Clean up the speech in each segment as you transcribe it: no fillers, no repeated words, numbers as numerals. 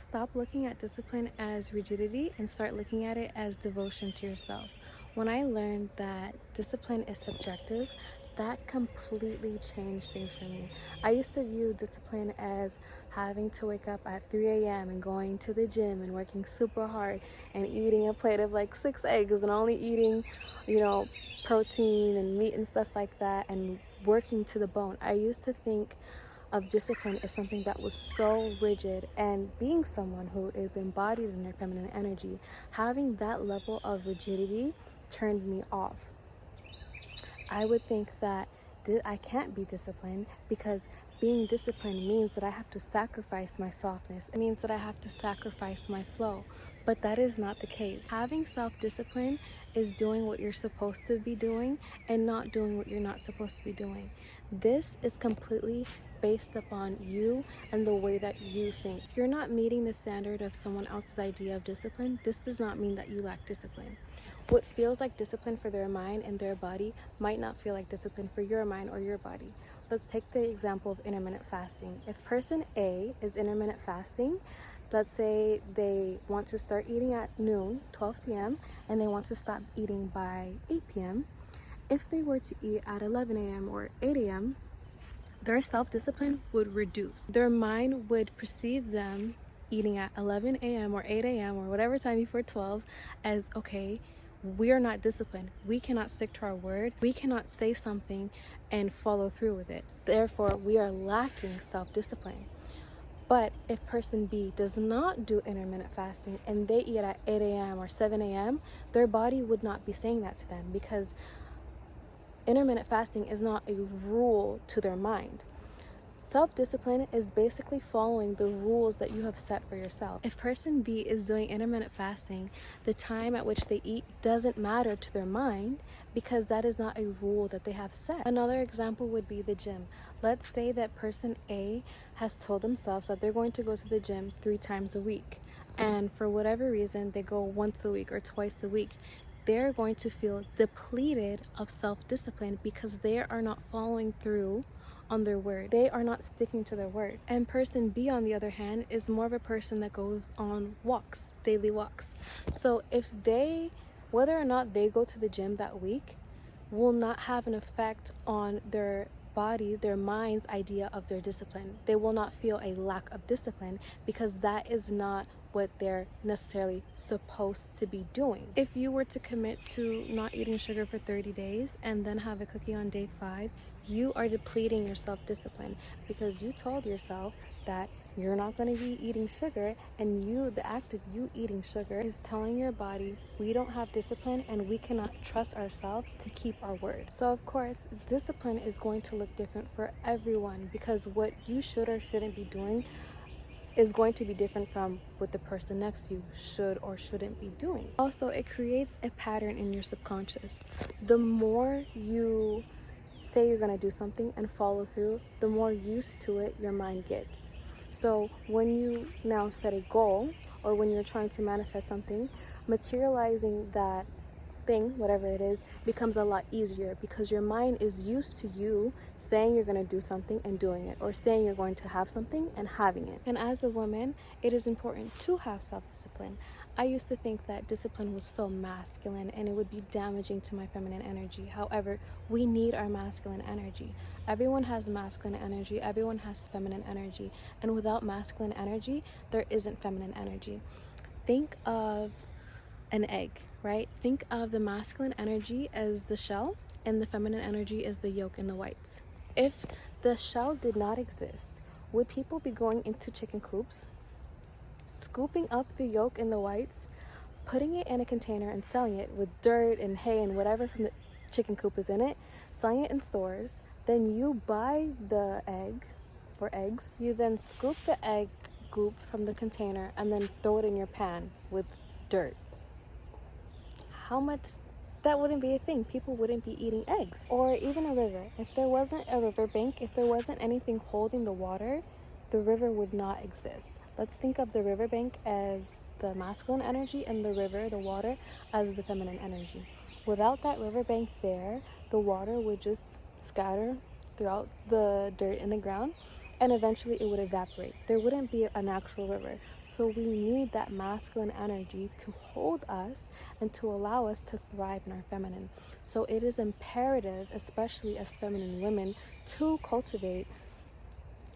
Stop looking at discipline as rigidity and start looking at it as devotion to yourself. When I learned that discipline is subjective, that completely changed things for me. I used to view discipline as having to wake up at 3 a.m. and going to the gym and working super hard and eating a plate of like 6 eggs and only eating, protein and meat and stuff like that and working to the bone. I used to think of discipline is something that was so rigid, and being someone who is embodied in their feminine energy, having that level of rigidity turned me off. I would think that I can't be disciplined because being disciplined means that I have to sacrifice my softness. It means that I have to sacrifice my flow. But that is not the case. Having self-discipline is doing what you're supposed to be doing and not doing what you're not supposed to be doing. This is completely based upon you and the way that you think. If you're not meeting the standard of someone else's idea of discipline, this does not mean that you lack discipline. What feels like discipline for their mind and their body might not feel like discipline for your mind or your body. Let's take the example of intermittent fasting. If person A is intermittent fasting, let's say they want to start eating at noon, 12 p.m., and they want to stop eating by 8 p.m. If they were to eat at 11 a.m. or 8 a.m., their self-discipline would reduce. Their mind would perceive them eating at 11 a.m. or 8 a.m. or whatever time before 12 as, okay, we are not disciplined. We cannot stick to our word. We cannot say something and follow through with it. Therefore, we are lacking self-discipline. But if person B does not do intermittent fasting and they eat at 8 a.m. or 7 a.m., their body would not be saying that to them because intermittent fasting is not a rule to their mind. Self-discipline is basically following the rules that you have set for yourself. If person B is doing intermittent fasting, the time at which they eat doesn't matter to their mind because that is not a rule that they have set. Another example would be the gym. Let's say that person A has told themselves that they're going to go to the gym 3 times a week. And for whatever reason, they go once a week or twice a week. They're going to feel depleted of self-discipline because they are not following through on their word. They are not sticking to their word. And person B, on the other hand, is more of a person that goes on walks, daily walks. So if whether or not they go to the gym that week, will not have an effect on their body, their mind's idea of their discipline. They will not feel a lack of discipline because that is not what they're necessarily supposed to be doing. If you were to commit to not eating sugar for 30 days and then have a cookie on day 5, you are depleting your self-discipline because you told yourself that you're not going to be eating sugar, and the act of you eating sugar is telling your body we don't have discipline and we cannot trust ourselves to keep our word. So of course, discipline is going to look different for everyone because what you should or shouldn't be doing is going to be different from what the person next to you should or shouldn't be doing. Also, it creates a pattern in your subconscious. The more you say you're going to do something and follow through, the more used to it your mind gets. So when you now set a goal or when you're trying to manifest something, materializing that thing, whatever it is, becomes a lot easier because your mind is used to you saying you're going to do something and doing it, or saying you're going to have something and having it. And as a woman, it is important to have self-discipline. I used to think that discipline was so masculine and it would be damaging to my feminine energy. However, we need our masculine energy. Everyone has masculine energy, everyone has feminine energy, and without masculine energy, there isn't feminine energy. Think of an egg, right? Think of the masculine energy as the shell and the feminine energy as the yolk and the whites. If the shell did not exist, would people be going into chicken coops, scooping up the yolk and the whites, putting it in a container and selling it with dirt and hay and whatever from the chicken coop is in it, selling it in stores? Then you buy the egg or eggs, you then scoop the egg goop from the container and then throw it in your pan with dirt. How much that wouldn't be a thing. People wouldn't be eating eggs. Or even a river. If there wasn't a riverbank, if there wasn't anything holding the water, the river would not exist. Let's think of the riverbank as the masculine energy and the river, the water, as the feminine energy. Without that riverbank there, the water would just scatter throughout the dirt in the ground and eventually it would evaporate. There wouldn't be an actual river. So we need that masculine energy to hold us and to allow us to thrive in our feminine. So it is imperative, especially as feminine women, to cultivate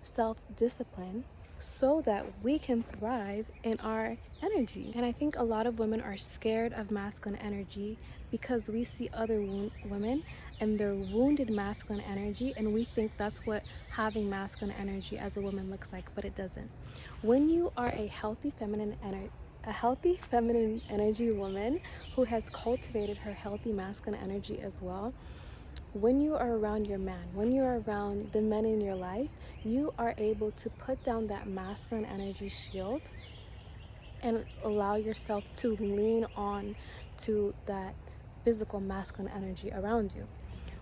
self-discipline so that we can thrive in our energy. And I think a lot of women are scared of masculine energy because we see other women and their wounded masculine energy, and we think that's what having masculine energy as a woman looks like, but it doesn't. When you are a healthy feminine energy woman who has cultivated her healthy masculine energy as well, when you are around your man, when you are around the men in your life, you are able to put down that masculine energy shield and allow yourself to lean on to that physical masculine energy around you.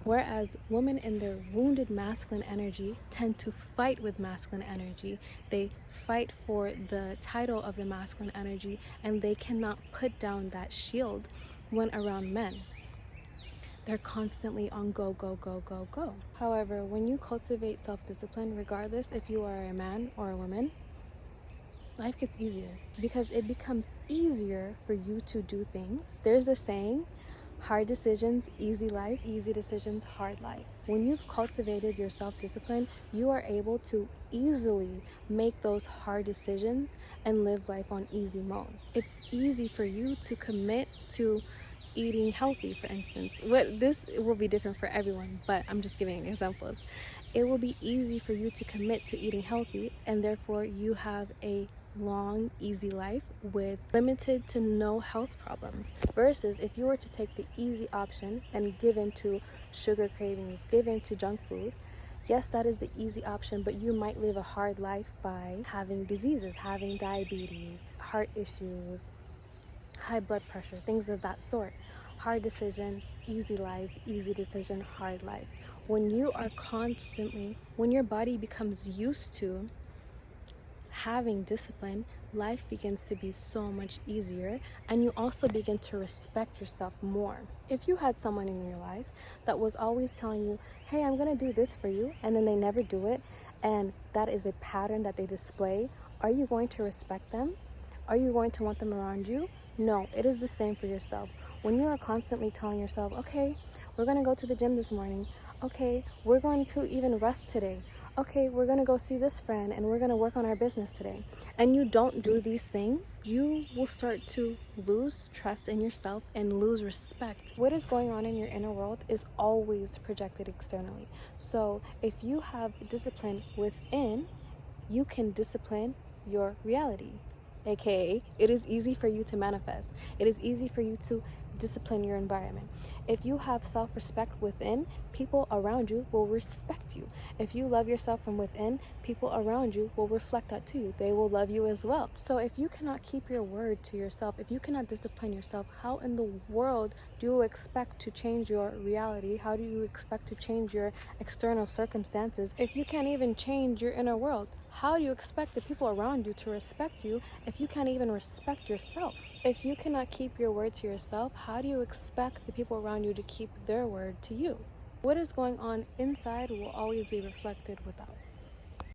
Whereas women in their wounded masculine energy tend to fight with masculine energy. They fight for the title of the masculine energy, and they cannot put down that shield when around men. They're constantly on go, go, go, go, go. However, when you cultivate self-discipline, regardless if you are a man or a woman, life gets easier because it becomes easier for you to do things. There's a saying, hard decisions, easy life, easy decisions, hard life. When you've cultivated your self-discipline, you are able to easily make those hard decisions and live life on easy mode. It's easy for you to commit to eating healthy, for instance. This will be different for everyone, but I'm just giving examples. It will be easy for you to commit to eating healthy, and therefore you have a long, easy life with limited to no health problems. Versus if you were to take the easy option and give in to sugar cravings, give in to junk food, yes, that is the easy option, but you might live a hard life by having diseases, having diabetes, heart issues, high blood pressure, things of that sort. Hard decision, easy life, easy decision, hard life. When your body becomes used to having discipline, life begins to be so much easier, and you also begin to respect yourself more. If you had someone in your life that was always telling you, hey, I'm gonna do this for you, and then they never do it, and that is a pattern that they display, are you going to respect them? Are you going to want them around you? No, it is the same for yourself. When you are constantly telling yourself, okay, we're going to go to the gym this morning. Okay, we're going to even rest today. Okay, we're going to go see this friend and we're going to work on our business today. And you don't do these things, you will start to lose trust in yourself and lose respect. What is going on in your inner world is always projected externally. So if you have discipline within, you can discipline your reality. AKA, it is easy for you to manifest. It is easy for you to discipline your environment. If you have self-respect within, people around you will respect you. If you love yourself from within, people around you will reflect that to you. They will love you as well. So if you cannot keep your word to yourself, if you cannot discipline yourself, how in the world do you expect to change your reality? How do you expect to change your external circumstances if you can't even change your inner world? How do you expect the people around you to respect you if you can't even respect yourself? If you cannot keep your word to yourself, how do you expect the people around you to keep their word to you? What is going on inside will always be reflected without.